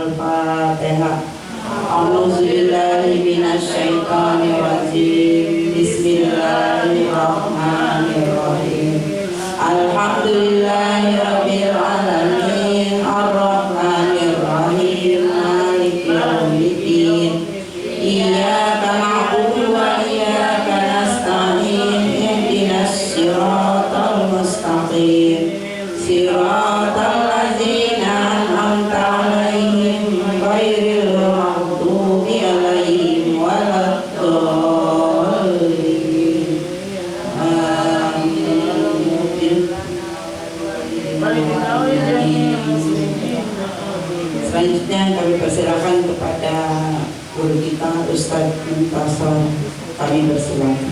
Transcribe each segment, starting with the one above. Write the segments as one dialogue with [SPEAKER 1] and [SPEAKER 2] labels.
[SPEAKER 1] Al-Fatihah. A'udzubillahi minasyaitonirrajim. Bismillahirrahmanirrahim. Alhamdulillahirabbil alamin. Arrahmanirrahim. Maliki yaumiddin. Iyyaka na'budu wa iyyaka nasta'in. Ihdinas siratal mustaqim. Siratal ladzina an'amta 'alaihim ghairil maghdubi 'alaihim waladdallin. Selanjutnya kami persilakan kepada guru kita Ustadz Muntasor. Kami persilakan.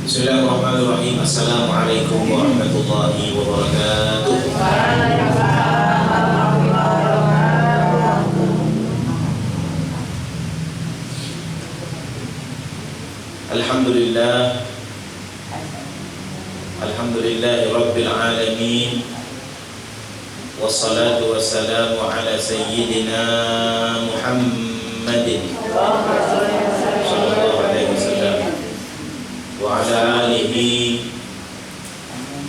[SPEAKER 2] Bismillahirrahmanirrahim. Assalamualaikum warahmatullahi wabarakatuh. Alhamdulillah. Alhamdulillahi rabbil alamin. Wassalatu wassalamu ala sayyidina Muhammadin sallallahu alaihi wasallam wa ala alihi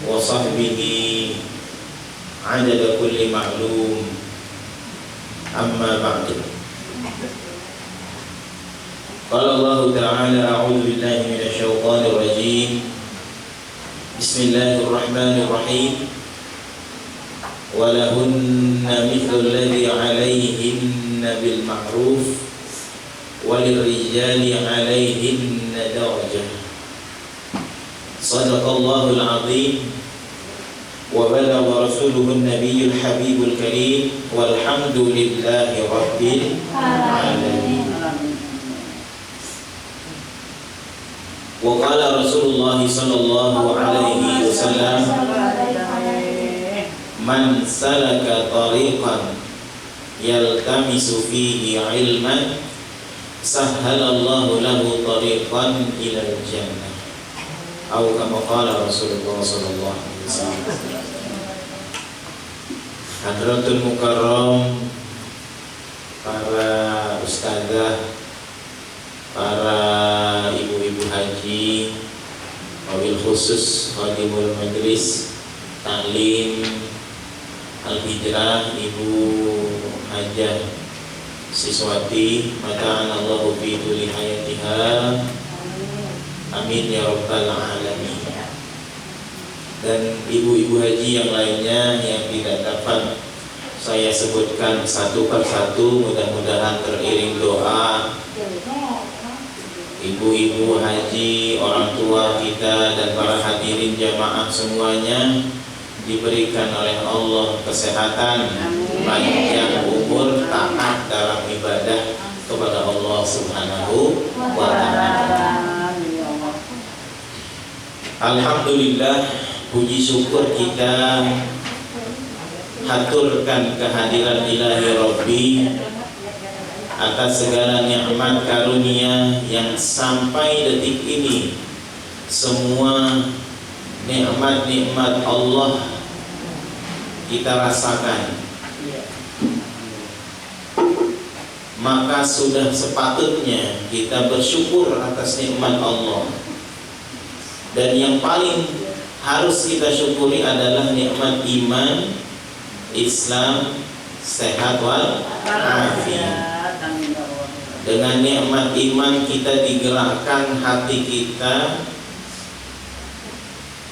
[SPEAKER 2] wa sahbihi adada kulli ma'lum. Amma ba'du. Qala Allah ta'ala a'udzu billahi minasy syaithanir rajim. Bismillahirrahmanirrahim. Walahunna mithlu alladhi 'alayhinna bil ma'ruf walirrijali 'alayhinna darajah. Shadaqallahul 'azim wa balagha rasuluhun nabiyyul habibul karim walhamdulillahi rabbil alamin. Wa qala Rasulullah sallallahu alaihi wasallam, man salaka tariqan yaltamisu fihi ilman sahhalallahu lahu tariqan ilal jannah. Atau kama qala Rasulullah sallallahu alaihi wasallam. Hadratul mukarram, para ustazah, para ibu-ibu haji, wabil khusus khadimul majlis ta'lim al-hijrah, Ibu Hajah Siswati, mata'anallahu fi tuli hayatiha, amin ya rabbal alamin. Dan ibu-ibu haji yang lainnya yang tidak dapat saya sebutkan satu persatu, mudah-mudahan teriring doa. Ibu-ibu haji, orang tua kita dan para hadirin jamaah semuanya diberikan oleh Allah kesehatan, panjang umur, taat dalam ibadah kepada Allah Subhanahu wa ta'ala. Alhamdulillah, puji syukur kita haturkan kehadiran Ilahi Rabbi atas segala nikmat karunia yang sampai detik ini semua nikmat-nikmat Allah kita rasakan. Maka sudah sepatutnya kita bersyukur atas nikmat Allah. Dan yang paling harus kita syukuri adalah nikmat iman, Islam, sehat wal afiat. Dengan nikmat iman kita digerakkan hati kita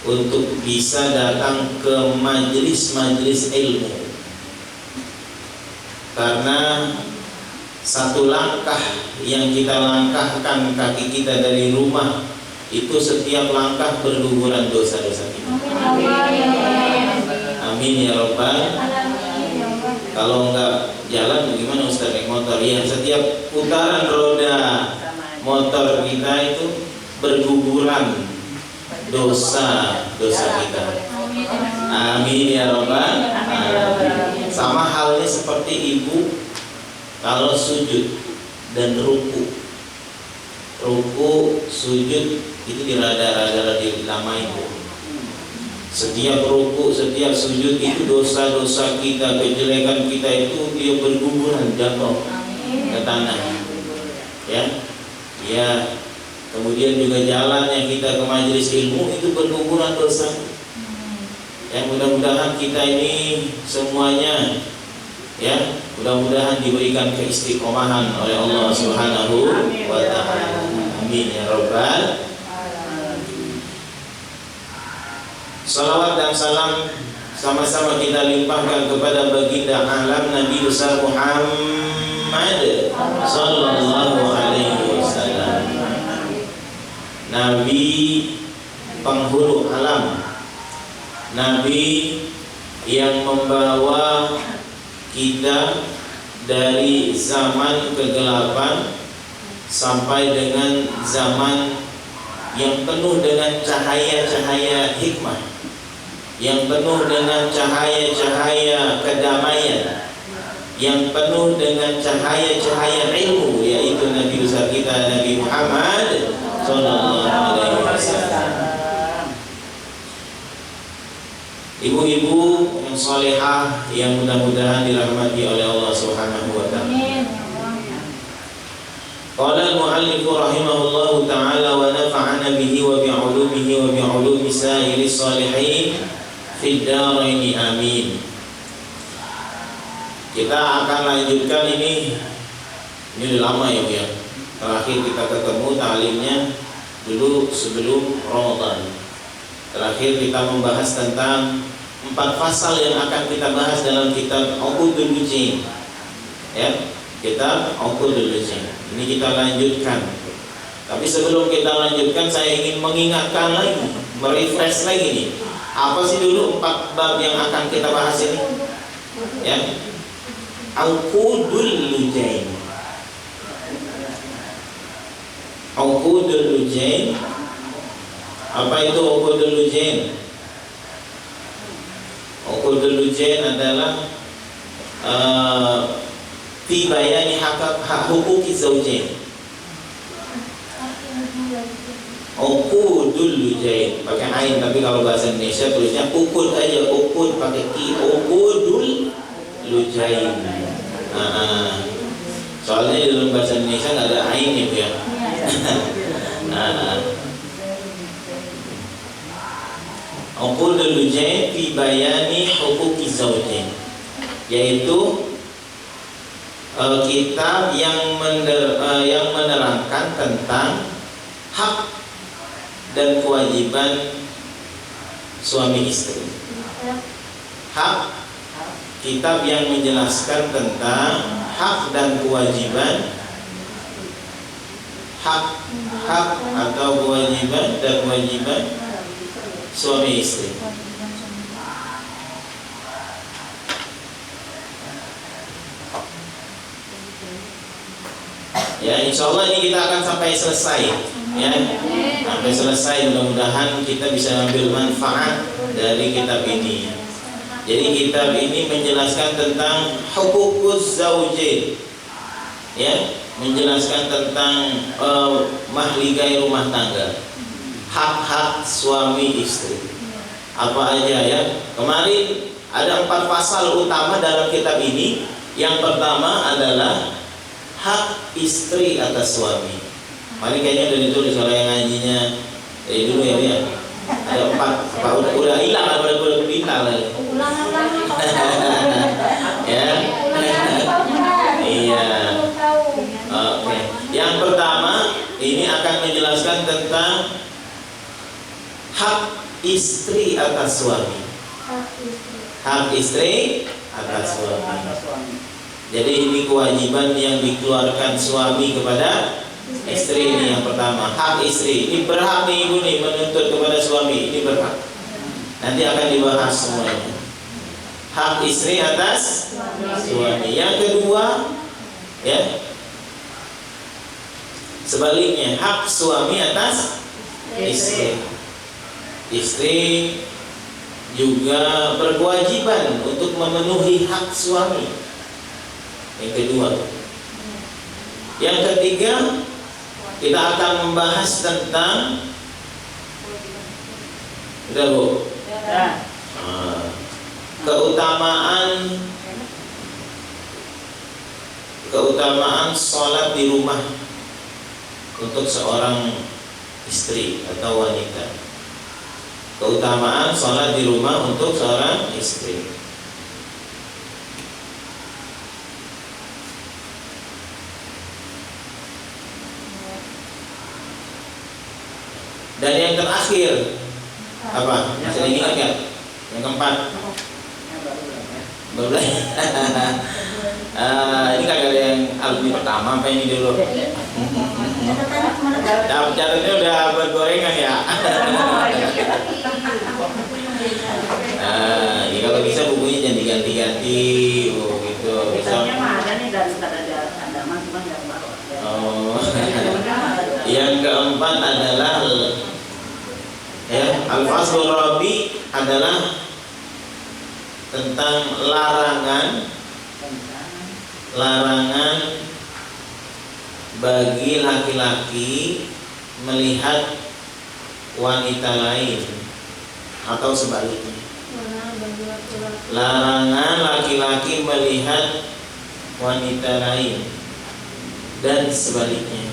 [SPEAKER 2] untuk bisa datang ke majelis-majelis ilmu. Karena satu langkah yang kita langkahkan kaki kita dari rumah, itu setiap langkah berguguran dosa-dosa kita. Amin ya rabbal. Kalau enggak jalan bagaimana Ustaz naik motor? Ya, setiap putaran roda motor kita itu berguguran dosa-dosa kita. Amin ya rabbal alamin. Sama halnya seperti ibu kalau sujud dan ruku, sujud itu dirada-rada dilamain. Setiap rukuk, setiap sujud itu dosa-dosa kita, kejelekan kita itu dia berguguran jatuh ke tanah. Ya, kemudian juga jalannya kita ke majelis ilmu itu berguguran dosa. Ya, mudah-mudahan kita ini semuanya, ya, mudah-mudahan diberikan keistiqomahan oleh Allah Subhanahu wa Ta'ala. Amin ya Rabbal. Salawat dan salam sama-sama kita limpahkan kepada baginda alam Nabi besar Muhammad sallallahu alaihi wasallam, Nabi penghulu alam, Nabi yang membawa kita dari zaman kegelapan sampai dengan zaman yang penuh dengan cahaya-cahaya hikmah, yang penuh dengan cahaya-cahaya kedamaian, yang penuh dengan cahaya-cahaya ilmu, yaitu Nabi besar kita Nabi Muhammad sallallahu alaihi wasallam. Ibu-ibu yang salehah yang mudah-mudahan dirahmati oleh Allah Subhanahu wa Ta'ala. Qala al-mu'allif rahimahullahu ta'ala wa nafa'ana bihi wa bi'ulumihi wa bi'ulumi sa'iri salihin fid daraini amin. Kita akan lanjutkan ini udah lama ya Bu ya. Terakhir kita ketemu ta'limnya dulu sebelum Ramadan. Terakhir kita membahas tentang 4 pasal yang akan kita bahas dalam kitab Uqudul Lujain. Ya, kitab Uqudul Lujain. Ini kita lanjutkan. Tapi sebelum kita lanjutkan, saya ingin mengingatkan lagi, merefresh lagi nih. Apa sih dulu 4 bab yang akan kita bahas ini? Ya, Uqudul Lujain. Uqudul Lujain. Apa itu Uqudul Lujain? Uqudul Lujain adalah fi bayani hak huquqi zaujain. Uqudul Lujain pakai ain, tapi kalau bahasa Indonesia tulisnya uqud aja, uqud pakai ki, Uqudul Lujain. Soalnya di dalam bahasa Indonesia nggak ada ain ya. Uqudul Lujain fi bayani huquqi zaujain, yaitu kitab yang menerangkan tentang hak dan kewajiban suami istri. Hak, kitab yang menjelaskan tentang hak dan kewajiban, hak atau kewajiban dan kewajiban suami istri. Ya, insya Allah ini kita akan sampai selesai, ya, sampai selesai. Mudah-mudahan kita bisa ambil manfaat dari kitab ini. Jadi kitab ini menjelaskan tentang huququz zaujain, ya, menjelaskan tentang mahligai rumah tangga, hak-hak suami istri. Apa aja ya? Kemarin ada 4 pasal utama dalam kitab ini. Yang pertama adalah hak istri atas suami. Paling kayaknya udah ditulis kalau yang ngajinya dari dulu ya dia. Ada 4, apa udah hilang apa udah pindah lagi. Ya. Iya. Oke. Yang pertama ini akan menjelaskan tentang hak istri atas suami. Hak istri atas suami. Jadi ini kewajiban yang dikeluarkan suami kepada istri. Ini yang pertama, hak istri. Ini berhak nih ibu nih menuntut kepada suami. Ini berhak. Nanti akan dibahas semuanya. Hak istri atas suami. Yang kedua, ya, sebaliknya, hak suami atas istri. Istri juga berkewajiban untuk memenuhi hak suami. Yang kedua. Yang ketiga, kita akan membahas tentang Udah Bu?
[SPEAKER 3] Ya.
[SPEAKER 2] Keutamaan sholat di rumah untuk seorang istri atau wanita. Keutamaan sholat di rumah untuk seorang istri. Dan yang terakhir apa? Masih ingat nggak? Yang keempat. Baru ini kagak ada yang alumni pertama apa ini dulu? Catatnya udah buat gorengan ya. Ini kalau bisa bukunya jangan diganti-ganti, gitu. Bisa. Oh. Yang keempat adalah ya, al-faslur rabi adalah tentang larangan bagi laki-laki melihat wanita lain atau sebaliknya. Larangan laki-laki melihat wanita lain dan sebaliknya.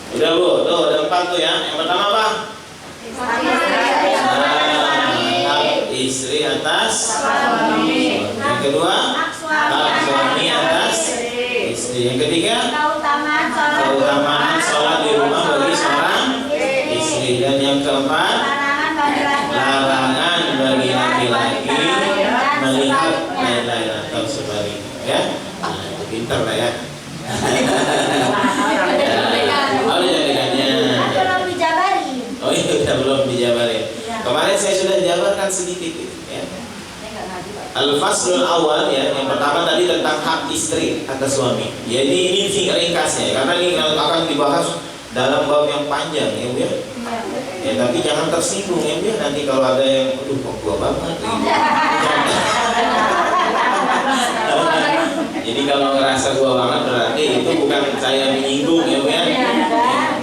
[SPEAKER 2] Udah Bu, tuh ada 4 tuh ya. Yang pertama apa? Hak istri atas suami. Yang kedua, hak suami atas istri. Yang ketiga, keutamaan sholat di rumah bagi seorang istri. Dan yang keempat, larangan bagi laki-laki melihat lain-lain atau sebaliknya. Ya, nah, itu pintar lah ya. Oh iya, belum dijabarin. Kemarin saya sudah jabarkan sedikit ya. Al-faslul awal ya, yang pertama tadi tentang hak istri atas suami. Ya ini ringkasnya karena ini akan dibahas dalam bab yang panjang ya Bu ya. Ya tapi jangan tersinggung ya Bu ya, nanti kalau ada yang aduh kok gua banget ini. Jadi kalau ngerasa gua banget berarti itu bukan saya menyinggung ya Bu ya.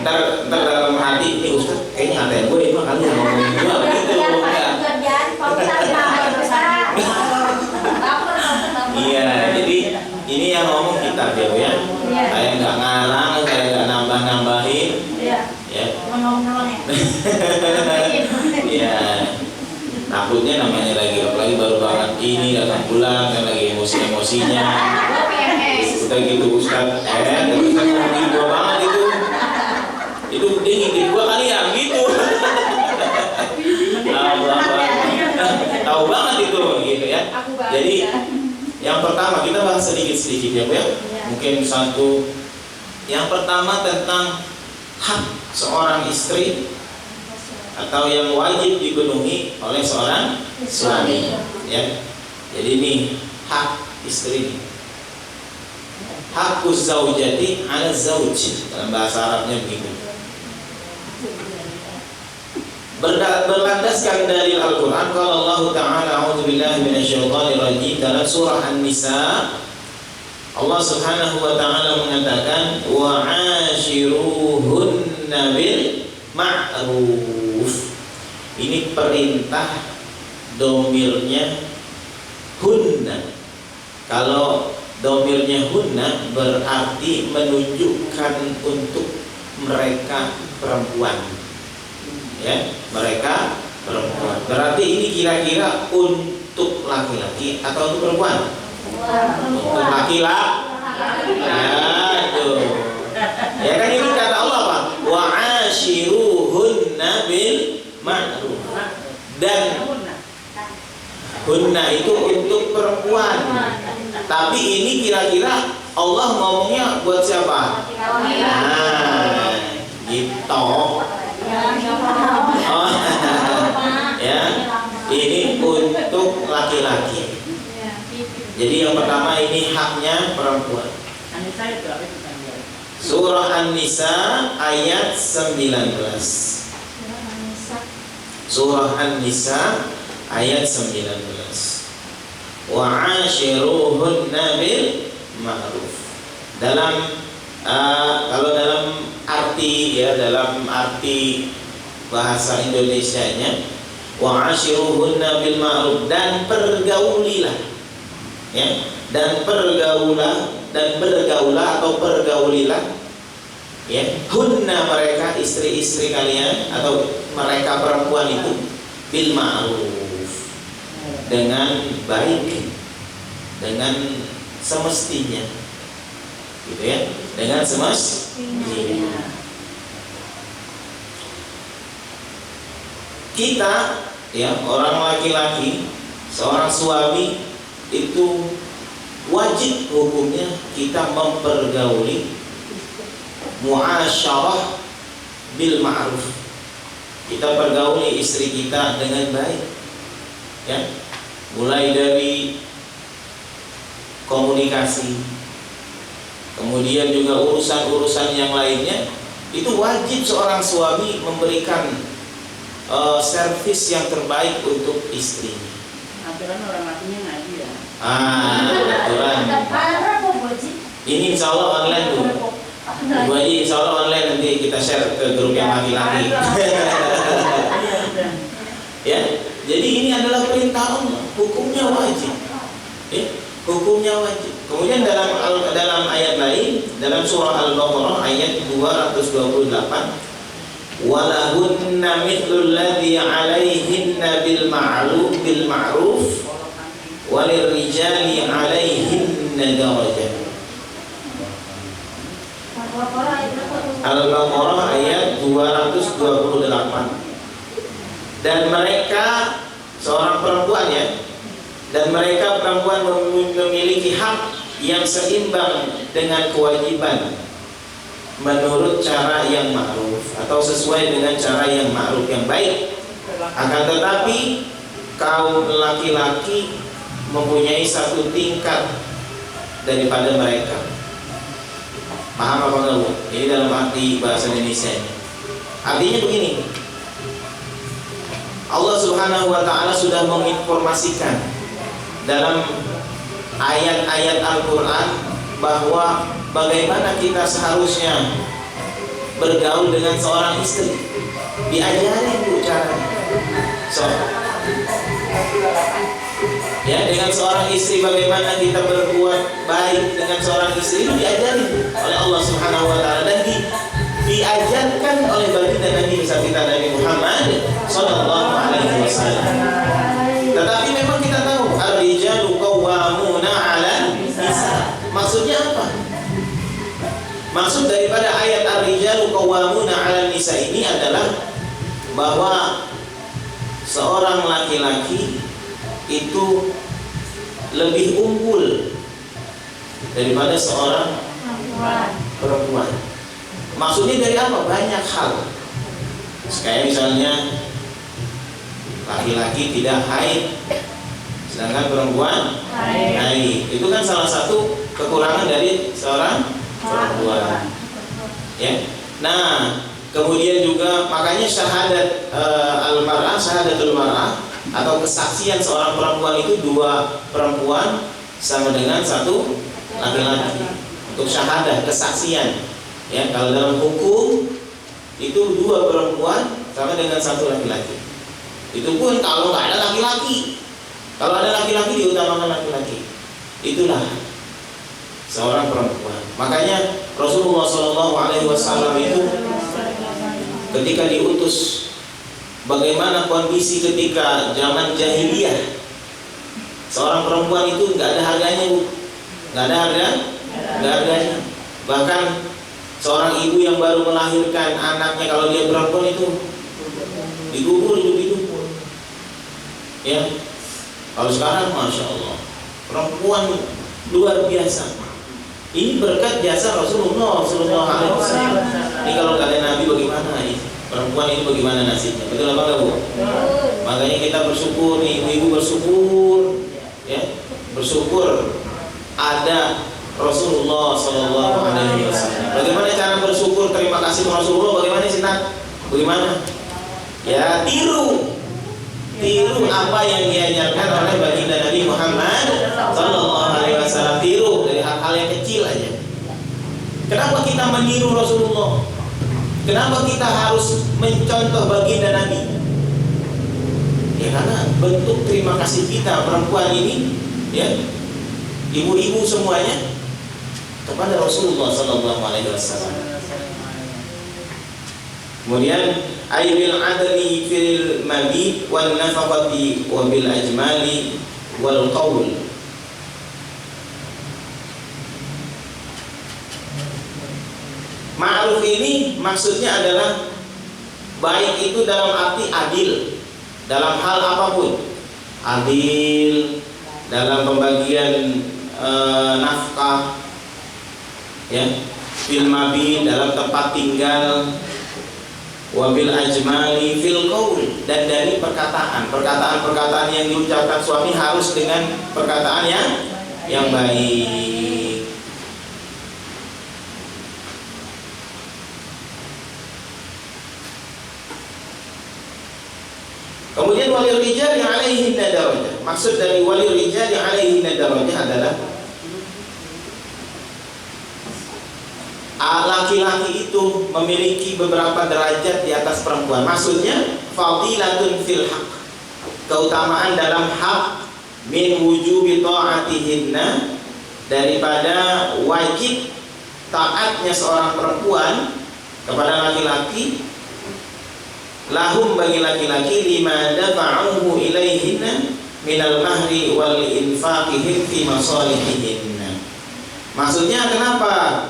[SPEAKER 2] Ntar dalam hati ini Ustaz kayaknya ada yang gue itu kali yang ngomongin gue gitu ya. Iya, jadi ini yang ngomong kita ya Bu ya. Saya nggak ngarang, saya nggak nambah-nambahin. Ya. Iya. Takutnya namanya lagi apalagi baru banget ini datang pulang kan lagi emosi-emosinya. Udah gitu Ustaz, terus ngomongin gue banget itu dia ngintip gua kali ya gitu. Tahu banget itu gitu ya. Jadi yang pertama kita bahas sedikit-sedikit ya Bu ya. Mungkin satu. Yang pertama tentang hak seorang istri atau yang wajib dipenuhi oleh seorang suami ya. Jadi ini hak istri. Hakuz zaujati 'ala zauj dalam bahasa Arabnya begitu. Berlandaskan dalil Al-Quran kalau Allah Ta'ala a'udzubillahi minasyaitonir rajim dalam surah An-Nisa Allah Subhanahu wa Ta'ala mengatakan wa'ashiruhunna bil ma'ruf. Ini perintah domirnya hunna. Kalau domirnya hunna berarti menunjukkan untuk mereka perempuan. Ya, mereka perempuan. Berarti ini kira-kira untuk laki-laki atau untuk perempuan? Untuk laki-laki. Ya, tuh. Ya kan ini kata Allah apa? Wa'ashiruhunna bil ma'ruf. Dan hunna itu untuk perempuan. Tapi ini kira-kira Allah ngomongnya buat siapa? Nah, gitu. Oh, ya, ini untuk laki-laki. Jadi yang pertama ini haknya perempuan.
[SPEAKER 3] An-Nisa itu apa itu kan?
[SPEAKER 2] Surah An-Nisa ayat 19. Surah An-Nisa ayat 19. Wa 'ashiruhunna bil ma'ruf. Kalau dalam arti bahasa Indonesianya, wa 'ashiruhunna bil ma'ruf, dan pergaulilah, ya, dan bergaulah atau pergaulilah, ya, hunna mereka istri-istri kalian atau mereka perempuan itu bil ma'ruf, dengan baik, dengan semestinya, gitu ya, dengan semestinya. Kita, ya, orang laki-laki, seorang suami itu wajib hukumnya kita mempergauli, muasyarah bil ma'ruf. Kita pergauli istri kita dengan baik, ya, mulai dari komunikasi, kemudian juga urusan-urusan yang lainnya, itu wajib seorang suami memberikan servis yang terbaik untuk istrinya.
[SPEAKER 3] Aturan orang lakinya ngaji ya.
[SPEAKER 2] Aturan. Ini insya Allah online tuh. Bu Haji, insya Allah online, nanti kita share ke grup yang laki-laki. Ya, jadi ini adalah perintah Allah, hukumnya wajib. Ya, hukumnya wajib. Kemudian dalam ayat lain, dalam surah Al-Baqarah ayat 228, walahunna mithlul ladzi 'alaihinna bil ma'ruf walirrijali 'alaihinna darajah. Al-Baqarah ayat 228. Dan mereka, seorang perempuan, ya, dan mereka perempuan memiliki hak yang seimbang dengan kewajiban menurut cara yang ma'ruf atau sesuai dengan cara yang ma'ruf, yang baik. Akan tetapi kaum laki-laki mempunyai satu tingkat daripada mereka. Paham apa enggak, Bu? Ini dalam arti bahasa Indonesia ini. Artinya begini, Allah Subhanahu wa ta'ala sudah menginformasikan dalam ayat-ayat Al-Quran bahwa bagaimana kita seharusnya bergaul dengan seorang istri. Diajari, Bu, caranya. Ya, dengan seorang istri bagaimana kita berbuat baik dengan seorang istri itu diajari oleh Allah Subhanahu wa ta'ala, dan diajarkan oleh baginda Nabi kita Nabi Muhammad sallallahu alaihi wasallam. Tetapi memang kita tahu ar-rijalu qawwamuna 'alan nisa. Maksudnya apa? Maksud daripada ayat ar-rijalu qawwamuna 'alan nisa ini adalah bahwa seorang laki-laki itu lebih unggul daripada seorang perempuan. Maksudnya dari apa? Banyak hal. Kayak misalnya laki-laki tidak haid, sedangkan perempuan haid. Itu kan salah satu kekurangan dari seorang perempuan. Ya. Nah, kemudian juga makanya syahadat syahadatul mar'ah atau kesaksian seorang perempuan itu dua perempuan sama dengan satu laki-laki. Untuk syahadah, kesaksian. Ya, kalau dalam hukum itu dua perempuan sama dengan satu laki-laki. Itu pun kalau nggak ada laki-laki. Kalau ada laki-laki diutamakan laki-laki. Itulah seorang perempuan. Makanya Rasulullah SAW itu ketika diutus, bagaimana kondisi ketika zaman jahiliyah, seorang perempuan itu nggak ada harganya, Bu. Nggak ada harganya. Bahkan seorang ibu yang baru melahirkan anaknya, kalau dia perempuan itu dikubur hidup-hidup. Ya, kalau sekarang masya Allah, perempuan luar biasa. Ini berkat jasa Rasulullah SAW. Ini kalau kalian Nabi bagaimana ini? Perempuan ini bagaimana nasibnya? Betul apa enggak, Bu? Makanya kita bersyukur nih, ibu-ibu bersyukur, ya. bersyukur ada Rasulullah Sallallahu Alaihi Wasallam. Bagaimana cara bersyukur terima kasih Rasulullah? Bagaimana sih Nak? Bagaimana? Ya tiru apa yang diajarkan oleh baginda Nabi Muhammad Sallallahu Alaihi Wasallam. Tiru dari hal-hal yang kecil aja. Kenapa kita meniru Rasulullah? Kenapa kita harus mencontoh baginda Nabi? Ya karena bentuk terima kasih kita perempuan ini, ya, ibu-ibu semuanya kepada Rasulullah Sallallahu Alaihi Wasallam. Kemudian ayyul adli fil mabit wan nafaqati wa bil ajmali wal qaul. Ma'ruf ini maksudnya adalah baik itu dalam arti adil dalam hal apapun. Adil dalam pembagian nafkah, ya, fil mabit dalam tempat tinggal, wabil ajmali fil qaul, dan dari perkataan yang diucapkan suami harus dengan perkataan yang baik. Kemudian walil rijali alaihinna darajah. Maksud dari walil rijali alaihinna darajah adalah laki-laki itu memiliki beberapa derajat di atas perempuan. Maksudnya fadilatun fil haq, keutamaan dalam hak, min wujubi ta'atihinna, daripada wajib taatnya seorang perempuan kepada laki-laki, lahum bagi laki-laki, lima dafa'uhu ilaihinna minal mahri wal infaqihim fi masalihihinna. Maksudnya kenapa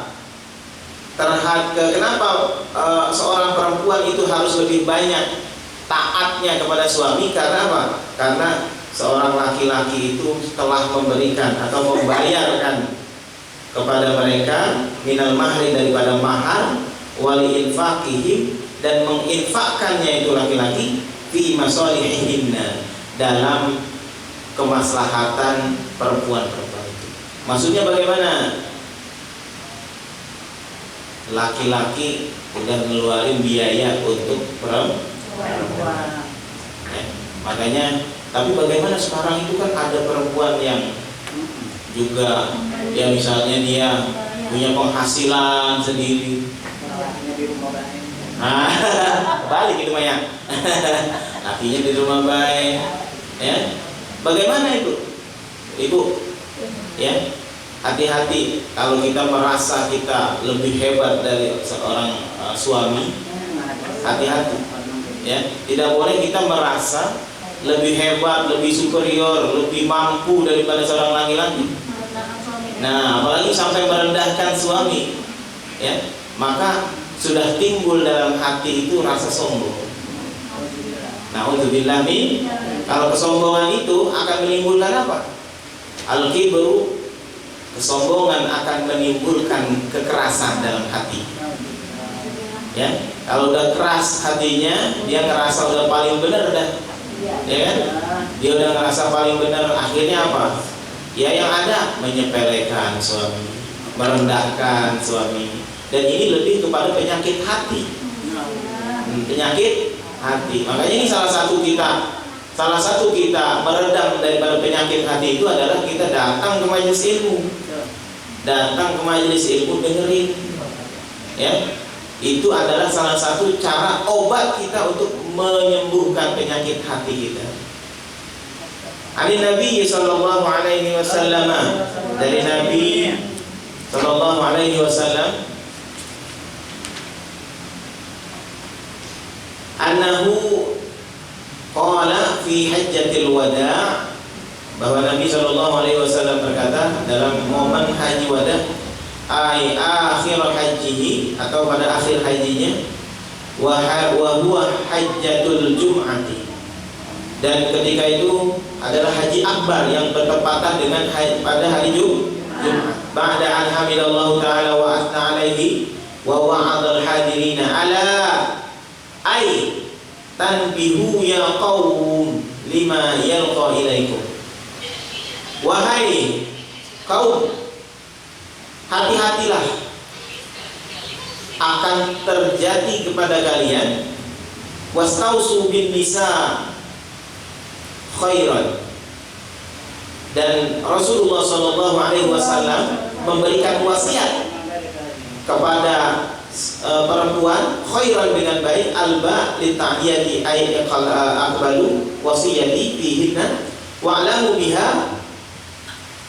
[SPEAKER 2] seorang perempuan itu harus lebih banyak taatnya kepada suami? Karena apa? Karena seorang laki-laki itu telah memberikan atau membayarkan kepada mereka minal mahri, daripada mahar, wali infaqihim, dan menginfakkannya itu laki-laki, fi masalihihinna, dalam kemaslahatan perempuan-perempuan itu. Maksudnya bagaimana? Laki-laki udah ngeluarin biaya untuk perempuan. Ya, makanya, tapi bagaimana sekarang itu kan ada perempuan yang juga, ya misalnya dia punya penghasilan sendiri. Nah, balik itu Maya. Lakinya di rumah baik, ya. Bagaimana itu, Ibu? Ya, hati-hati kalau kita merasa kita lebih hebat dari seorang suami. Hati-hati, ya. Tidak boleh kita merasa lebih hebat, lebih superior, lebih mampu daripada seorang laki-laki. Nah, apalagi sampai merendahkan suami, ya. Maka sudah timbul dalam hati itu rasa sombong. Na'udzubillah min. Kalau kesombongan itu akan menimbulkan apa? Al-kibru, kesombongan akan menimbulkan kekerasan dalam hati. Ya, kalau udah keras hatinya, dia ngerasa udah paling benar dah. Ya kan? Dia udah ngerasa paling benar, akhirnya apa? Ya yang ada menyepelekan suami, merendahkan suami. Dan ini lebih kepada penyakit hati. Penyakit hati. Makanya ini salah satu kita meredam daripada penyakit hati itu adalah kita datang ke majelis ilmu. Datang ke majelis ilmu, dengerin. Ya. Itu adalah salah satu cara obat kita untuk menyembuhkan penyakit hati kita. Ali Nabi sallallahu alaihi wasallam, dari Nabi sallallahu alaihi wasallam, annahu qala fi hajjatil wada', bahwa Nabi sallallahu alaihi wasallam berkata dalam momen haji wada', ai akhir hajihi, atau pada akhir hajinya, wa huwa hajjatul jum'ati, dan ketika itu adalah haji akbar yang bertepatan dengan pada hari Jumat. Ba'da an hamidallahu ta'ala wa asna alaihi wa wa'adal hadirina ala ay tanbihu ya qaum lima yalqa ilaikum. wahai kaum, hati-hatilah akan terjadi kepada kalian, wastausu bin nisa khairan. Dan Rasulullah SAW memberikan wasiat kepada perempuan khairan dengan baik, alba litahiyati ay aqbalu wasiyati fihinna wa'lamu biha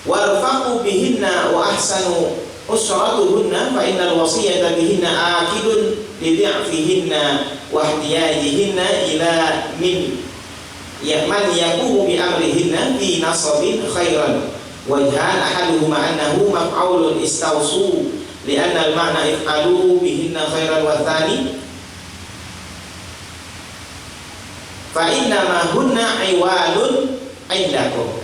[SPEAKER 2] warfaqu bihinna wa ahsanu usratuhunna fa innal wasiyata bihinna akidun lidhi'fihinna wa ihtiyajihinna ila min man yaqumu bi amrihinna fi nasabin khairan wajhan ahaduhuma annahu maf'ulun istawsu li'anna al-ma'na if'alu bihinna khairan wa thani fa innama hunna iwalun indakum.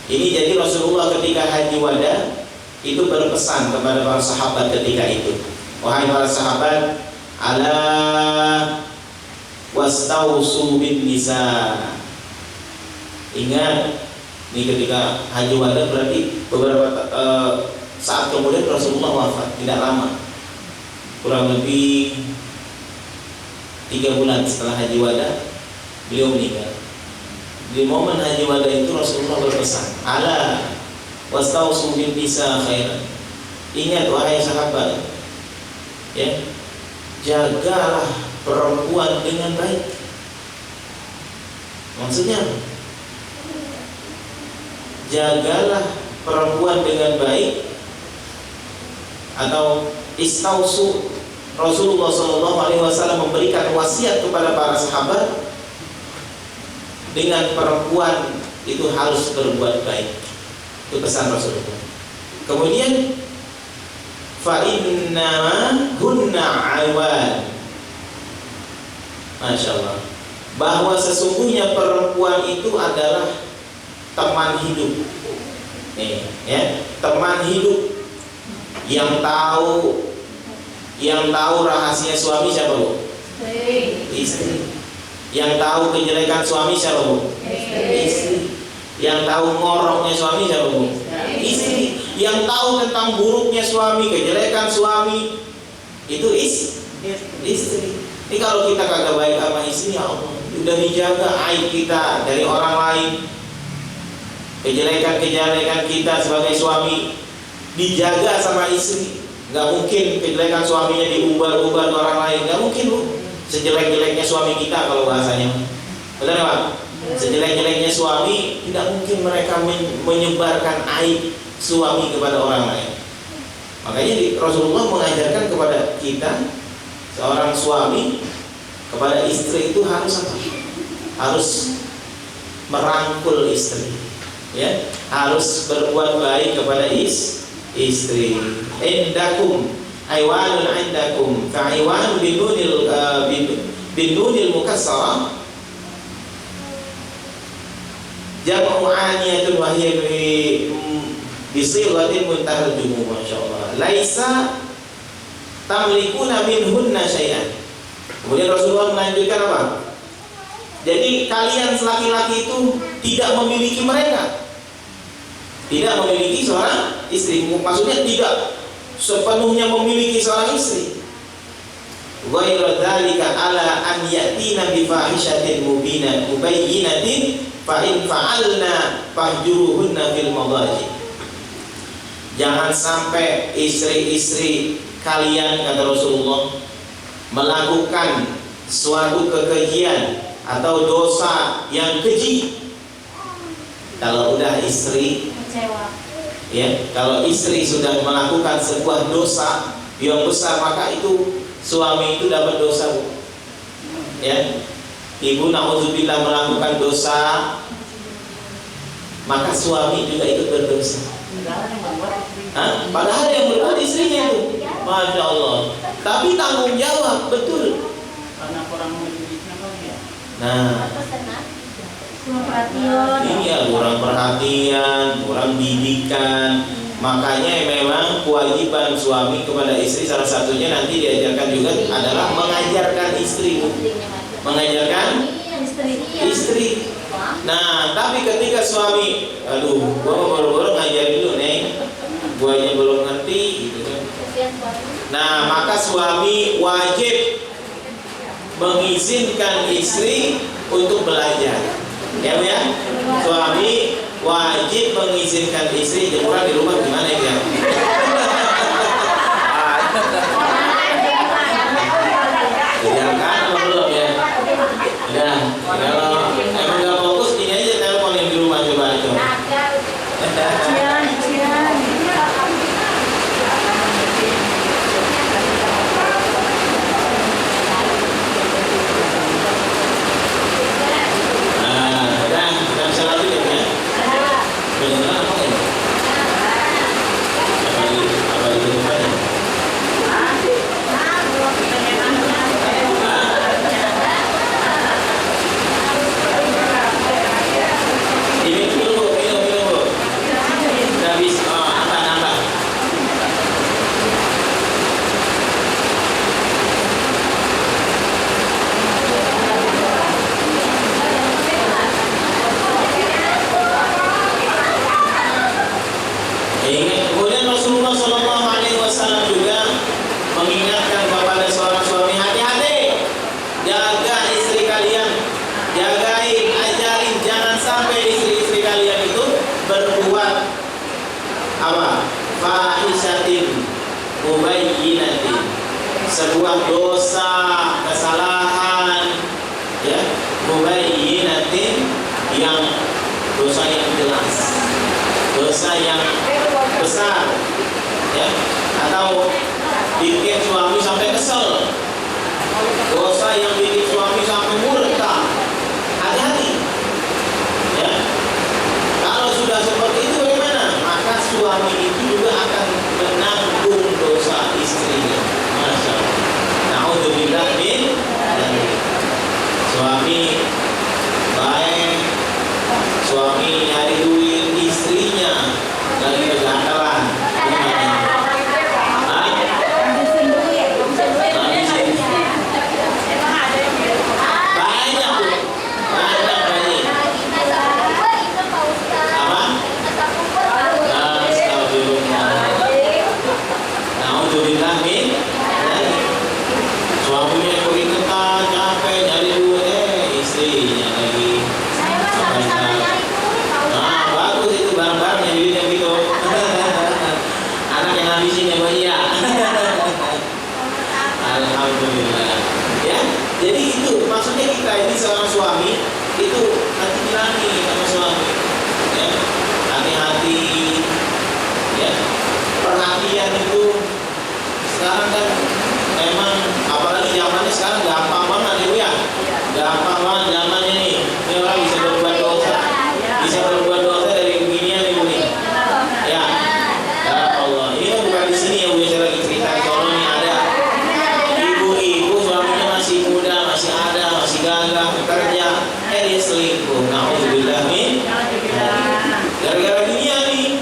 [SPEAKER 2] Ini jadi Rasulullah ketika haji wada itu berpesan kepada para sahabat ketika itu, wahai para sahabat, ala wastausu bin nisa. Ingat, ini ketika haji wada berarti beberapa saat kemudian Rasulullah wafat, tidak lama, kurang lebih 3 bulan setelah haji wada beliau meninggal. Di momen haji wada itu Rasulullah berpesan, ala wastausu bin nisa khairan. Ingat wahai sahabat, ya, jagalah perempuan dengan baik. Maksudnya jagalah perempuan dengan baik, atau istausu. Rasulullah SAW memberikan wasiat kepada para sahabat dengan perempuan itu harus berbuat baik. Itu pesan Rasulullah. Kemudian fa innama hunna awan. Masya Allah, bahwa sesungguhnya perempuan itu adalah teman hidup. Nih, ya, teman hidup yang tahu rahasia suami siapa, Bu? Istri. Yang tahu kejelekan suami siapa, Bu? Istri. Yang tahu ngoroknya suami siapa, Bu? Istri. Yang tahu tentang buruknya suami, kejelekan suami, itu istri. Ini kalau kita kagak baik sama istri, ya Allah, udah dijaga aib kita dari orang lain. Kejelekan-kejelekan kita sebagai suami dijaga sama istri. Gak mungkin kejelekan suaminya diumbar-umbar ke orang lain. Gak mungkin, Bu. Sejelek-jeleknya suami kita kalau bahasanya, benar Pak? Sejelek-jeleknya suami, tidak mungkin mereka menyebarkan aib suami kepada orang lain. Makanya Rasulullah mengajarkan kepada kita, seorang suami kepada istri itu harus apa? Harus merangkul istri, ya, harus berbuat baik kepada istri. Indakum aywanun indakum fa'iwan binunil mukassarah jam'u aniyatun wa hiya bisighatin muntahal jumuh. Masyaallah, laisa tamlikuna minhunna syai'an. Kemudian Rasulullah melanjutkan apa? Jadi kalian laki-laki itu tidak memiliki mereka, tidak memiliki seorang istri. Maksudnya tidak sepenuhnya memiliki seorang istri. Ghairu dzalika ala an yatina bi fahishatin mubayyinatin fa in fa'alna fahjuruhunna fil madaji. Jangan sampai istri-istri kalian, kata Rasulullah, melakukan suatu kekejian atau dosa yang keji. Kalau udah istri, ya, kalau istri sudah melakukan sebuah dosa yang besar, maka itu suami itu dapat dosa, Bu. Ya, ibu na'udzubillah melakukan dosa, maka suami juga ikut berdosa. Padahal yang berbuat istrinya itu, Masya Allah. Tapi tanggung jawab, betul.
[SPEAKER 3] Karena kurang mendidiknya kali ya.
[SPEAKER 2] Nah, iya, kurang perhatian, kurang didikan. Makanya memang kewajiban suami kepada istri salah satunya nanti diajarkan juga adalah mengajarkan istri, mengajarkan istri. Nah, tapi ketika suami, aduh, gua mau boro-boro ngajarin dulu nih, gua aja belum ngerti, gitu kan. Nah, maka suami wajib mengizinkan istri untuk belajar. Ya, Bu ya. Suami wajib mengizinkan istri jemuran di rumah gimana ya? Kerjakan apa belum ya? Nah, kalau emang nggak fokus ini aja telepon yang di rumah coba. Kemudian Rasulullah SAW juga mengingatkan kepada seorang suami, hati-hati, jaga istri kalian, jagain, ajarin, jangan sampai istri-istri kalian itu berbuat apa? Fahishatin mubayyinatin, sebuah dosa, kesalahan, ya, mubayyinatin, yang dosa yang jelas, dosa yang besar, ya, atau bikin suami sampai kesel, dosa yang bikin suami sampai murka. Hati-hati, ya. Kalau sudah seperti itu bagaimana? Maka suami itu juga akan menanggung dosa istrinya. Masya Allah. Na'udzubillah min dzalik. Suami baik, suami nyari duit, istrinya lagi kegatelan. Suaminya keringetan, capek nyari duit, istrinya lagi. Nah, bagus itu barang-barang yang duitnya gitu. Anak yang habisin ya, Mbak ya. Alhamdulillah. Ya, jadi itu maksudnya kita ini seorang suami itu hati-hati sama suami. Ya, hati-hati. Ya, perhatian itu sekarang kan memang apalagi zamannya sekarang gampang banget ibu ya, gampang banget zaman ini. Ini orang bisa berbuat dosa, bisa berbuat dosa dari beginian ibu nih. Ya, ya Allah, ini kan bukan di sini ya bu, saya lagi cerita kalau ini ada ibu-ibu suaminya masih muda, masih ada, masih gagah bekerja, dia selingkuh. Na'udzubillah min gara-gara dunia nih.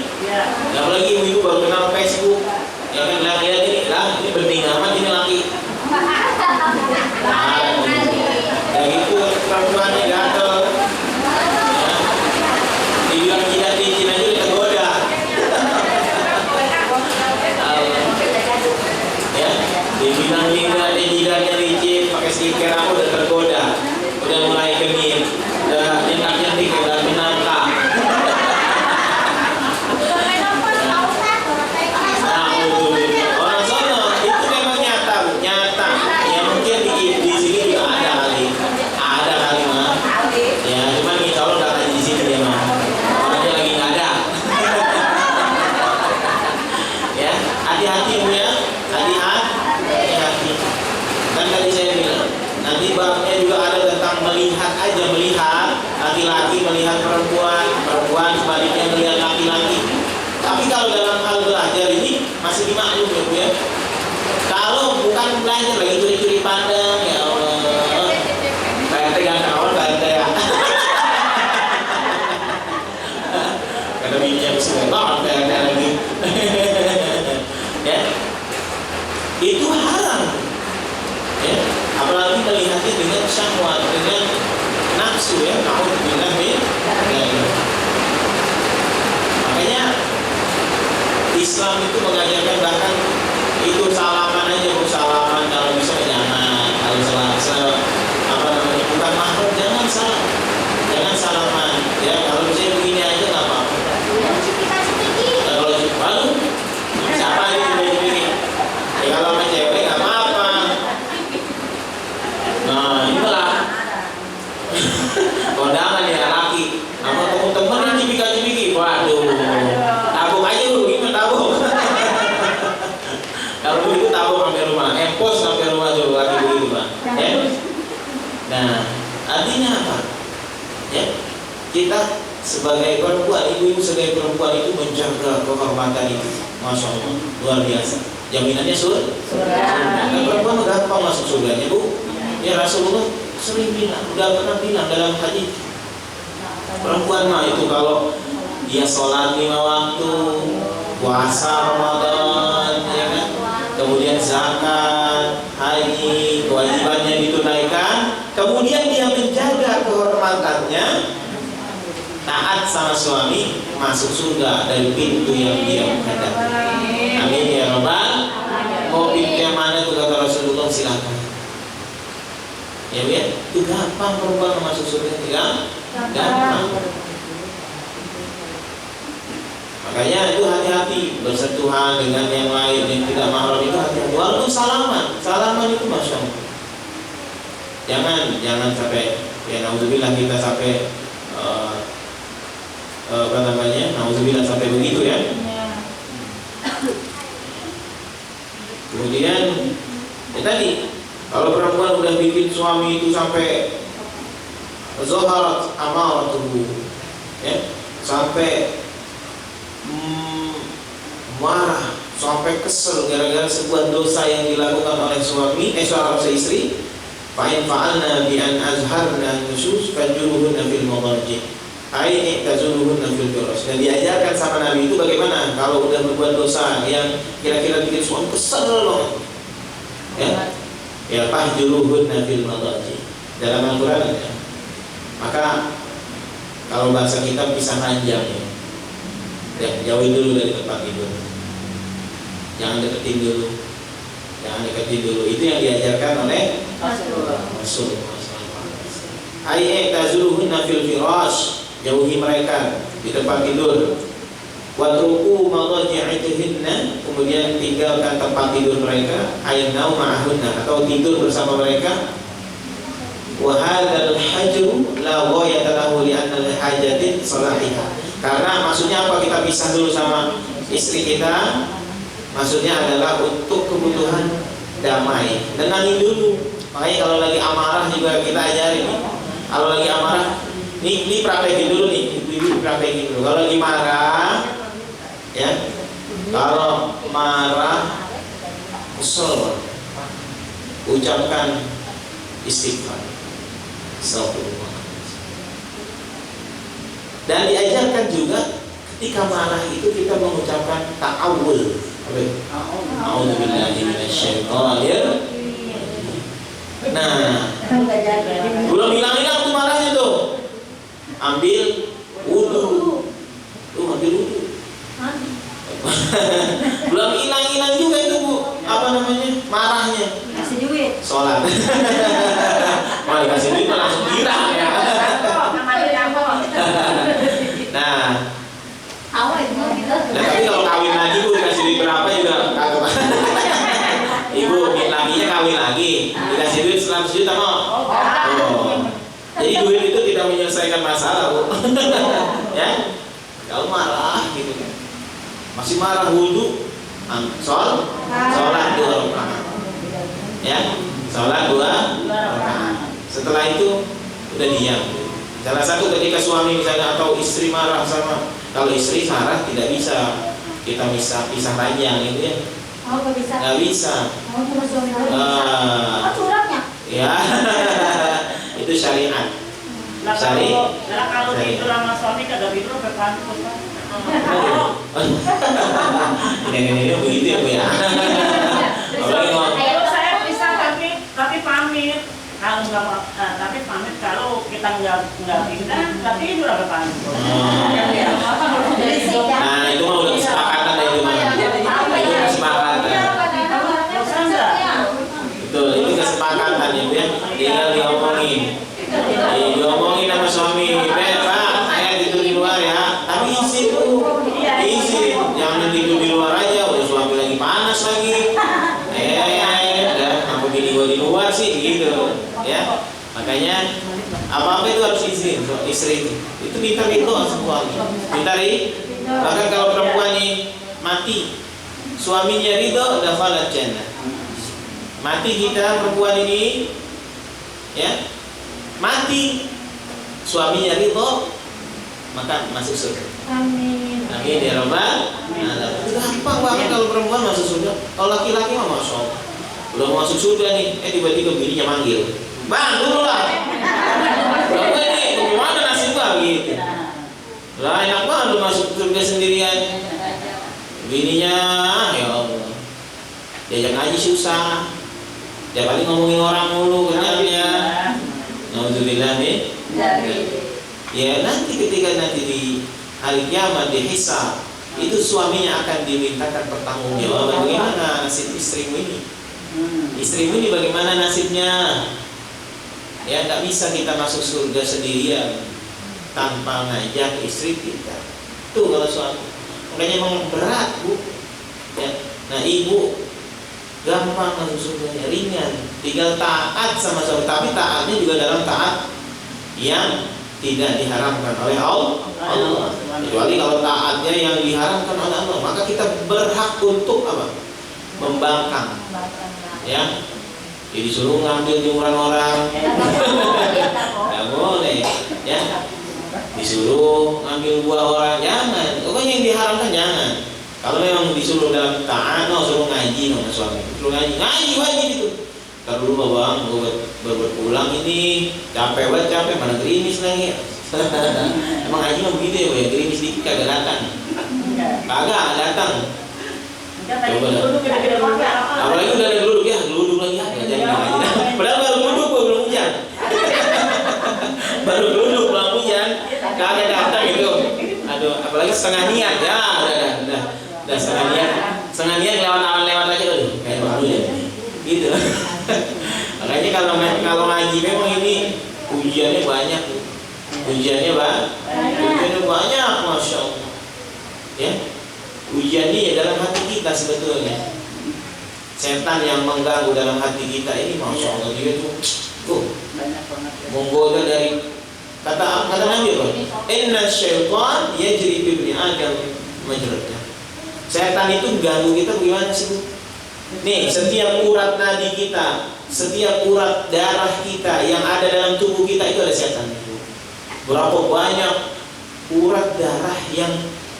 [SPEAKER 2] Apalagi ibu-ibu baru kenal Facebook. Ya kan, lihat ini lah, ini bening amat ini laki. Nah, ya gitu perempuannya gatel. Ya, dibilang tidak licin aja udah tergoda. Ya, dibilang jidatnya licin, pakai skincare aku udah tergoda, udah mulai genit, udah nyentak-nyentik, udah menangka. Hati-hati bu ya, hati-hati. Kan tadi saya bilang, nanti babnya juga ada tentang melihat aja, melihat laki-laki melihat perempuan, perempuan sebaliknya melihat laki-laki. Tapi kalau dalam hal belajar ini masih dimaklum ya bu ya. Kalau bukan belajar lagi curi-curi pandang, ya Allah. PRT ganteng awal PRT ya. Karena bininya besar banget PRT lagi. Ya, itu haram. Ya, apalagi melihatnya dengan syahwat, dengan nafsu ya. Na'udzubillah min Islam itu mengajarkan bahkan itu salaman aja, Bu, salaman kalau bisa jangan, kalau bukan mahram jangan salaman ya, kalau bisa begini aja nggak apa-apa. Nah, kalau baru siapa aja begini ya, kalau sama cewek nggak apa-apa. Nah itulah kondangan ya laki, sama temen-temen yang cipika-cipiki, waduh, tabung aja dulu, gimana tabung? Kalau begitu tabung sampai rumah, empos sampai rumah juga lagi begitu, Pak. Ya? Nah, artinya apa? Ya, kita sebagai perempuan, ibu-ibu sebagai perempuan itu menjaga kehormatan itu, masya Allah, luar biasa. Jaminannya surga. Nah, perempuan gampang masuk surganya, Bu. Ya Rasulullah sering bilang, udah pernah bilang dalam hadis, perempuan mah itu kalau dia sholat 5 waktu, puasa Ramadan, ya kan? Kemudian zakat, haji, kewajibannya ditunaikan, kemudian dia menjaga kehormatannya, taat sama suami, masuk surga dari pintu yang dia menghadapi. Amin ya Rabbal. Mau pintu yang mana tuh kata Rasulullah, silakan. Ya Bu, itu gampang perempuan masuk surga, gampang. Makanya itu hati-hati bersentuhan dengan yang lain yang tidak mahram itu hati-hati. Walaupun salaman itu masya Allah. Jangan sampai ya naudzubillah kita sampai naudzubillah sampai begitu ya. Kemudian ya tadi kalau perempuan udah bikin suami itu sampai zaharat amaratuhu ya, sampai marah, sampai kesel gara-gara sebuah dosa yang dilakukan oleh seorang istri, fa'in fa'alna bi an azharna nusus fajruhunna fil madarji ai tazuruhunna fil firash. Dan diajarkan sama Nabi itu bagaimana kalau udah berbuat dosa yang kira-kira bikin suami kesel loh. Ya fajruhunna fil madarji. Dalam Al-Qur'an ya. Maka kalau bahasa kita pisah ranjang ya, jauhin dulu dari tempat tidur. Jangan deketin dulu. Itu yang diajarkan oleh Rasulullah. Ai tazuruhunna fil firash, jauhi mereka di tempat tidur. Wa truku madaji'atihinna, kemudian tinggalkan tempat tidur mereka. Ay naum ma'ahunna, atau tidur bersama mereka. Wa hadzal hajru la ghayata lahu li anna al-hajatin salahihah. Karena maksudnya apa kita pisah dulu sama istri kita? Maksudnya adalah untuk kebutuhan damai. Tenangin dulu. Makanya kalau lagi amarah juga kita ajarin nih. Kalau lagi amarah, ini praktekin dulu nih. Ibu praktekin dulu. Kalau lagi marah, ya. Kalau marah, kesel, ucapkan istighfar. Astagfirullah. Dan diajarkan juga ketika marah itu kita mengucapkan ta'awul. A'udzubillahi minasyaitonir. Nah, belum hilang-hilang tuh marahnya tuh. Ambil wudu. Ambil wudu. Belum hilang-hilang juga itu, Bu. Apa namanya? Marahnya.
[SPEAKER 4] Kasih duit.
[SPEAKER 2] Sholat. Mau dikasih duit langsung girang ya. Nah, tapi kalau kawin lagi Bu dikasih duit berapa juga kagak. Ibu lakinya kawin lagi dikasih duit 100 juta mau. Jadi duit itu tidak menyelesaikan masalah, Bu. Ya, kalau marah gitu kan, masih marah wudu, sholat 2 rakaat. Ya, sholat 2 rakaat. Setelah itu udah diam. Salah satu ketika suami misalnya atau istri marah sama, kalau istri marah tidak bisa kita pisah ranjang gitu ya.
[SPEAKER 4] Oh, nggak bisa.
[SPEAKER 2] Nggak bisa.
[SPEAKER 4] Oh, cuma suami aja bisa. Apa curangnya?
[SPEAKER 2] Ya, itu syariat.
[SPEAKER 3] Nah kalau tidur sama suami kagak tidur berpantus kan?
[SPEAKER 2] Ini begitu ya Bu ya.
[SPEAKER 3] Kalau saya bisa tapi pamit. Kalau nggak tapi pamit kalau kita nggak pindah nggak tidur apa pantus.
[SPEAKER 2] Nah itu mah udah kesepakatan dari itu mah. tinggal diomongin. Diomongin sama suami, Pak, saya tidur di luar ya. Tapi izin tuh, izin, jangan tidur di luar aja. Udah suami lagi panas lagi. Apa gini gua di luar sih gitu, ya. Makanya apa-apa itu harus izin istri itu minta ridho semua. Minta bahkan kalau perempuan ini mati, suaminya ridho, dakhalat jannah. Mati kita perempuan ini, ya, mati suaminya ridho, maka masuk surga.
[SPEAKER 4] Amin.
[SPEAKER 2] Amin ya rabbal alamin. Gampang banget kalau perempuan masuk surga. Kalau laki-laki mah masuk. Udah mau masuk surga nih, tiba-tiba bininya manggil, "Bang, dulu lah. Kamu ini bagaimana nasib bang?" Gitu. Lah enak banget lu masuk surga sendirian. Bininya, ya Allah, diajak ngaji susah. Dia paling ngomongin orang mulu kenyangnya. Nauzubillah nih. Ya nanti ketika di hari kiamat dihisab, itu suaminya akan dimintakan pertanggungjawaban. Bagaimana nasib istrimu ini? Istrimu ini bagaimana nasibnya? Ya nggak bisa kita masuk surga sendirian tanpa ngajak istri kita. Tuh kalau suami, makanya emang berat bu. Ya. Nah ibu gampang masuk surganya, ringan, tinggal taat sama suami. Tapi taatnya juga dalam taat yang tidak diharamkan oleh Allah. Kecuali kalau taatnya yang diharamkan oleh Allah, maka kita berhak untuk apa? Membangkang. Ya, jadi disuruh ngambil jemuran orang, nggak boleh. Ya, disuruh ngambil buah orang, jangan. Pokoknya yang diharamkan jangan. Kalau memang disuruh dalam taat, suruh ngaji sama suami, suruh ngaji wajib itu. Ntar dulu bang, baru pulang ini capek mana gerimis lagi. Emang ngaji mah begitu ya, gerimis dikit kagak datang, datang. Coba lah. Apalagi udah ada geluduk ya, geluduk lagi jadi ngaji. Padahal baru geluduk belum hujan. Baru geluduk belum hujan, kagak datang itu. Aduh, apalagi setengah niat ya, udah setengah niat lewat aja tuh, kayak baru ya. Gitu. Makanya kalau ngaji memang ini ujiannya banyak. Ujiannya banyak, masya Allah. Ya, ujiannya ya dalam hati kita sebetulnya. Setan yang mengganggu dalam hati kita ini, masya Allah dia tuh menggoda dari kata Nabi apa? Inna syaitan yajri fi ibni Adam majrad. Setan itu ganggu kita bagaimana sih? Nih, setiap urat nadi kita, setiap urat darah kita yang ada dalam tubuh kita itu ada setan. Berapa banyak urat darah yang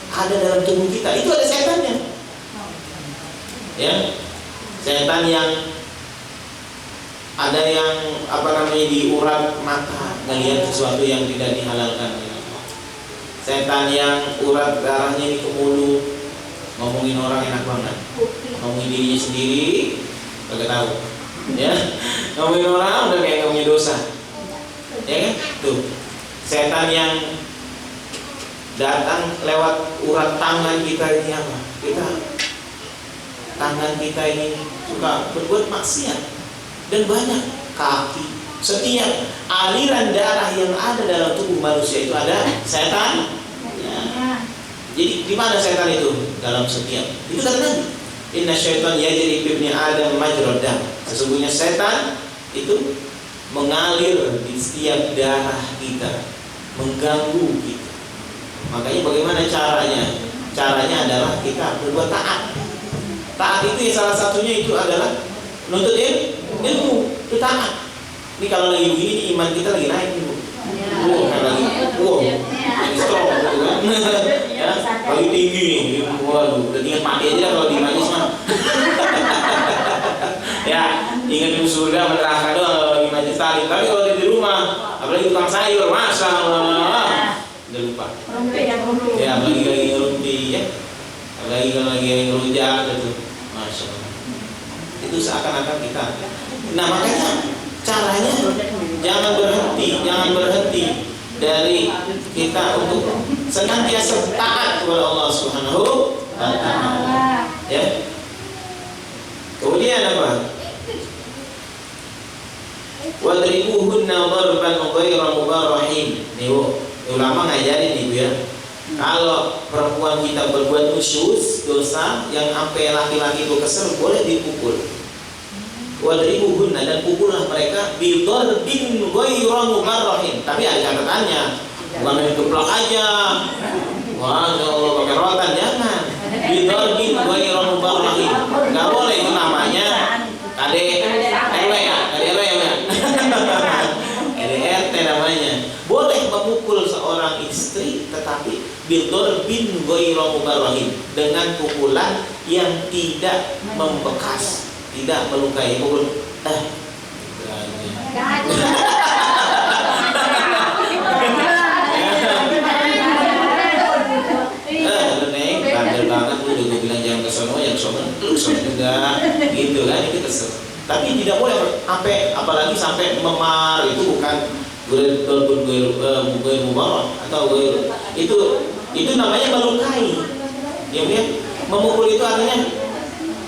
[SPEAKER 2] ada dalam tubuh kita itu ada setannya. Ya, setan yang ada yang di urat mata melihat sesuatu yang tidak dihalalkan. Setan yang urat darahnya di ke mulut, ngomongin orang enak banget, ngomongin dirinya sendiri kagak tahu, ya, ngomongin orang udah kayak punya dosa, ya kan? Tuh, setan yang datang lewat urat tangan kita ini apa? Tangan kita ini suka berbuat maksiat dan banyak kaki. Setiap aliran darah yang ada dalam tubuh manusia itu ada setan. Ya. Jadi di mana setan itu? Dalam setiap. Itu kata Nabi. Inna syaitan yajri fi ibni Adam majrad dam. Sesungguhnya setan itu mengalir di setiap darah kita, mengganggu kita. Makanya bagaimana caranya? Caranya adalah kita berbuat taat. Taat itu ya salah satunya itu adalah menuntut ilmu, itu taat. Ini kalau lagi begini nih, iman kita lagi naik nih, Bu. Lagi strong gitu kan. Ya, lagi tinggi nih. Waduh, udah ingat mati aja kalau di majlis mah. Ya, ingat di surga neraka doang kalau lagi majlis taklim. Tapi kalau di rumah, apalagi tukang sayur, masya Allah, udah lupa. Ya, apalagi lagi ngerumpi ya. Apalagi kalau lagi ngerujak gitu, masya Allah. Itu seakan-akan kita. Nah makanya caranya jangan berhenti dari kita untuk senantiasa taat kepada Allah Subhanahu wa Ta'ala. Ya. Kemudian apa? Wadribuhunna darban ghayra mubarahin. Nih Bu, ulama ngajarin nih Bu ya. Kalau perempuan kita berbuat nusyuz, dosa yang sampai laki-laki itu kesel, boleh dipukul. Wadribuhunna, dan pukullah mereka bidarbin ghayra mubarahin. Tapi ada catatannya, bukan main geplak aja. Wah, ya Allah pakai rotan, jangan. Bidarbin ghayra mubarahin. Enggak boleh, itu namanya KDRW ya, KDRW ya. KDRT namanya. Boleh memukul seorang istri, tetapi bidarbin ghayra mubarahin, dengan pukulan yang tidak membekas, tidak melukai. Pukul bandel banget lu, udah gue bilang jangan kesono, yang kesono juga gitu kan, itu kesel. Tapi tidak boleh sampai, apalagi sampai memar, itu bukan gue mubarak atau itu namanya melukai. Ya, memukul itu artinya,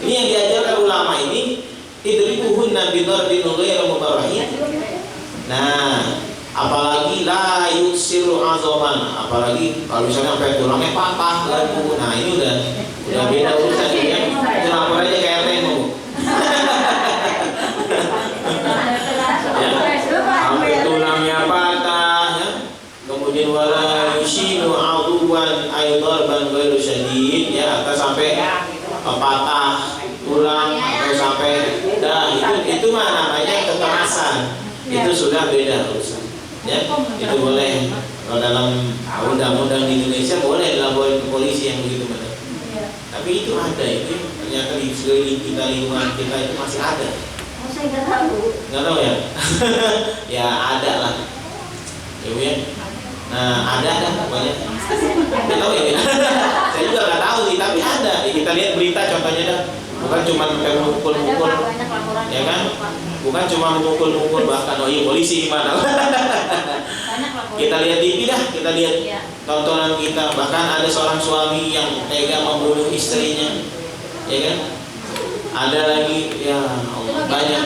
[SPEAKER 2] ini yang diajarkan ulama ini, idribuhunna bidarbin ghayra mubarahin. Nah, apalagi la yuksiru azaman, apalagi kalau misalnya sampai tulangnya patah kan Bu. Nah, ini udah beda urusan ya. Itu lapor aja ke RT Bu. Ya, sampai tulangnya patah ya. Kemudian wala yushinu aduwan aydarban ghairu syadid ya, atau sampai patah tulang atau sampai itu mah namanya kekerasan. Itu sudah beda urusan. Ya, itu boleh. Kalau dalam undang-undang di Indonesia boleh dilaporin ke polisi yang begitu benar. Tapi itu ada, itu ternyata di sekeliling kita, lingkungan kita itu masih ada.
[SPEAKER 4] Saya nggak tahu.
[SPEAKER 2] Nggak tahu ya? Ya ada lah. Ya. Nah ada pokoknya. Nggak tahu ya. Saya juga nggak tahu sih, tapi ada. Ya, kita lihat berita contohnya dah. Bukan cuma mukul-mukul, ya kan? Bukan cuma mukul-mukul, bahkan polisi gimana? Kita lihat TV dah, kita lihat tontonan kita. Bahkan ada seorang suami yang tega membunuh istrinya, ya kan? Ada lagi, ya Allah, banyak.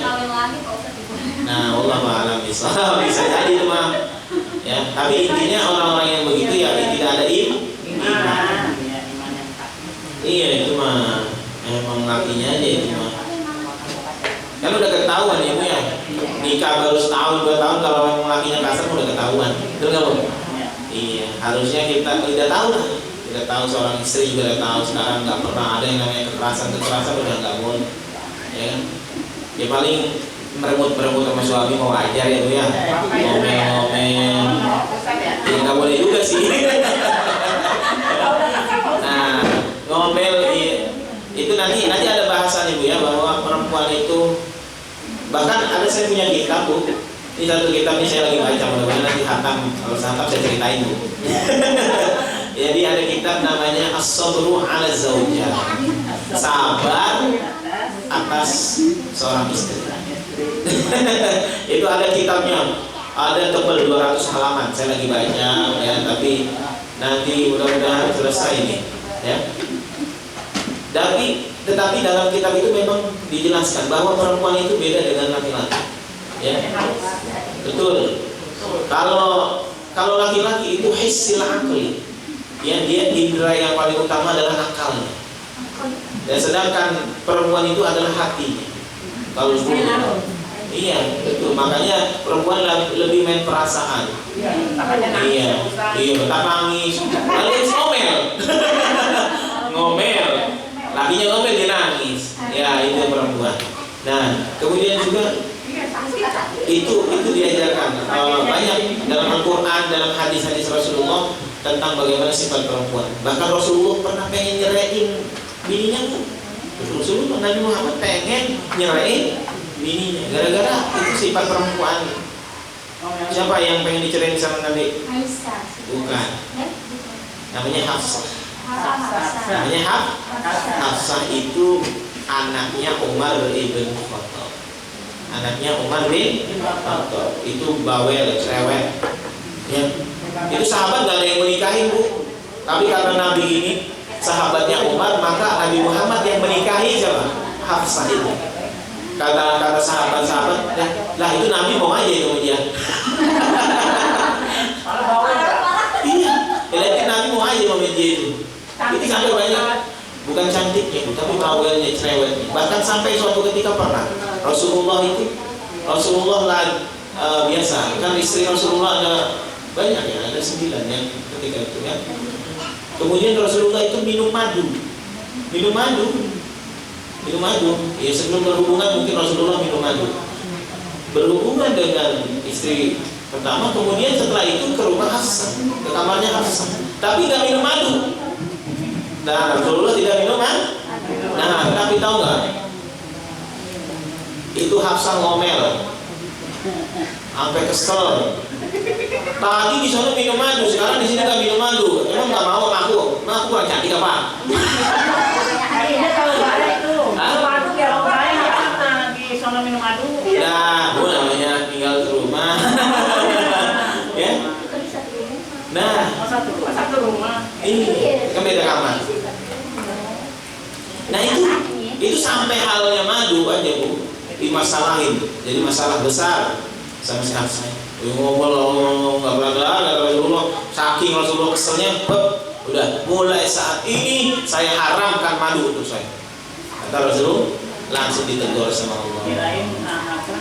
[SPEAKER 2] Nah, Allah alam bisa jadi itu mah. Ya, tapi intinya orang-orang yang begitu ya tidak ada iman. Iya, itu mah emang lakinya aja itu mah. Kan udah ketahuan ya Bu ya. Nikah baru setahun 2 tahun, kalau memang lakinya kasar udah ketahuan. Betul nggak Bu? Iya, harusnya kita tidak tahu lah. Tidak tahu, seorang istri juga udah tahu sekarang nggak pernah ada yang namanya kekerasan udah nggak boleh. Ya kan? Ya paling merebut sama suami mau ajar ya Bu ya. Ngomel-ngomel. Ya nggak boleh juga sih. Nah, ngomel itu nanti ada bahasannya Bu ya, bahwa perempuan itu, bahkan ada, saya punya kitab Bu. Ini satu kitab ini saya lagi baca, mudah-mudahan nanti hatam, kalau hatam saya ceritain Bu. Jadi ada kitab namanya As-Sabru 'ala Zaujah, sabar atas seorang istri. Itu ada kitabnya, ada tebal 200 halaman. Saya lagi baca ya, tapi nanti mudah-mudahan selesai ini ya. Tetapi dalam kitab itu memang dijelaskan bahwa perempuan itu beda dengan laki-laki. Ya. Betul. Kalau laki-laki itu hissil akli. Ya, dia indera yang paling utama adalah akalnya. Dan sedangkan perempuan itu adalah hatinya. Kalau iya, betul. Makanya perempuan lebih main perasaan. Iya, betah nangis. Lalu ngomel. Ngomel. Lakinya ngomel, dia nangis. Ya, itu perempuan. Nah, kemudian juga itu diajarkan banyak dalam Al-Quran, dalam hadis-hadis Rasulullah tentang bagaimana sifat perempuan. Bahkan Rasulullah pernah pengen nyerahin bininya tuh. Rasulullah, Nabi Muhammad pengen nyerahin bininya gara-gara itu sifat perempuan. Siapa yang pengen dicerahin sama Nabi?
[SPEAKER 4] Aisyah.
[SPEAKER 2] Bukan. Namanya Hafsah. Namanya Hafsah itu anaknya Umar ibn Khattab. Anaknya Umar bin Khattab itu bawel, cerewet. Ya. Itu sahabat gak ada yang menikahi Bu. Tapi karena Nabi ini sahabatnya Umar, maka Nabi Muhammad yang menikahi siapa? Hafsah itu. kata sahabat-sahabat, lah itu Nabi mau aja itu sama dia.
[SPEAKER 3] Kalau bawa
[SPEAKER 2] Iya, lihat Nabi mau aja sama dia itu. Itu sampai banyak, bukan cantiknya, tapi bawelnya, cerewetnya. Bahkan sampai suatu ketika pernah Rasulullah biasa kan istri Rasulullah ada banyak ya, ada 9 yang ketika itu ya. Kemudian Rasulullah itu minum madu. Ya sebelum berhubungan mungkin Rasulullah minum madu. Berhubungan dengan istri pertama, kemudian setelah itu ke rumah Hafsah, ke kamarnya Hafsah. Tapi nggak minum madu. Nah, Rasulullah tidak minum madu. Nah, tapi tahu nggak? Itu Hafsah ngomel, sampai kesel. Tadi di sana minum madu, sekarang di sini nggak minum madu. Emang nggak mau sama aku? Nah, aku kurang cantik apa?
[SPEAKER 3] dia tahu bahaya itu. Kalau madu biar bahaya karena di sana minum madu.
[SPEAKER 2] Nah, bu namanya tinggal di rumah. Ya. Nah,
[SPEAKER 3] Satu rumah.
[SPEAKER 2] ini kan beda kamar. Nah itu sampai halnya madu aja bu, dimasalahin, jadi masalah besar sama si Hafsah. Ngobrol nggak beragam, kata Rasulullah, saking Rasulullah keselnya, udah mulai saat ini saya haramkan madu untuk saya. Kata Rasulullah, langsung ditegur sama Allah.
[SPEAKER 3] Kirain apa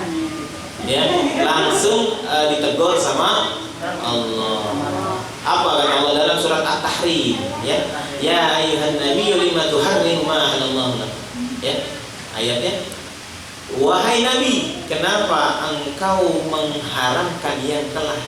[SPEAKER 2] Ya, langsung ditegur sama Allah. Apa kata Allah dalam surat At-Tahrim? Ya ayuhan nabiyyu lima tuharrimu ma halallahu lak. Ya, ayatnya, wahai Nabi, kenapa engkau mengharamkan yang telah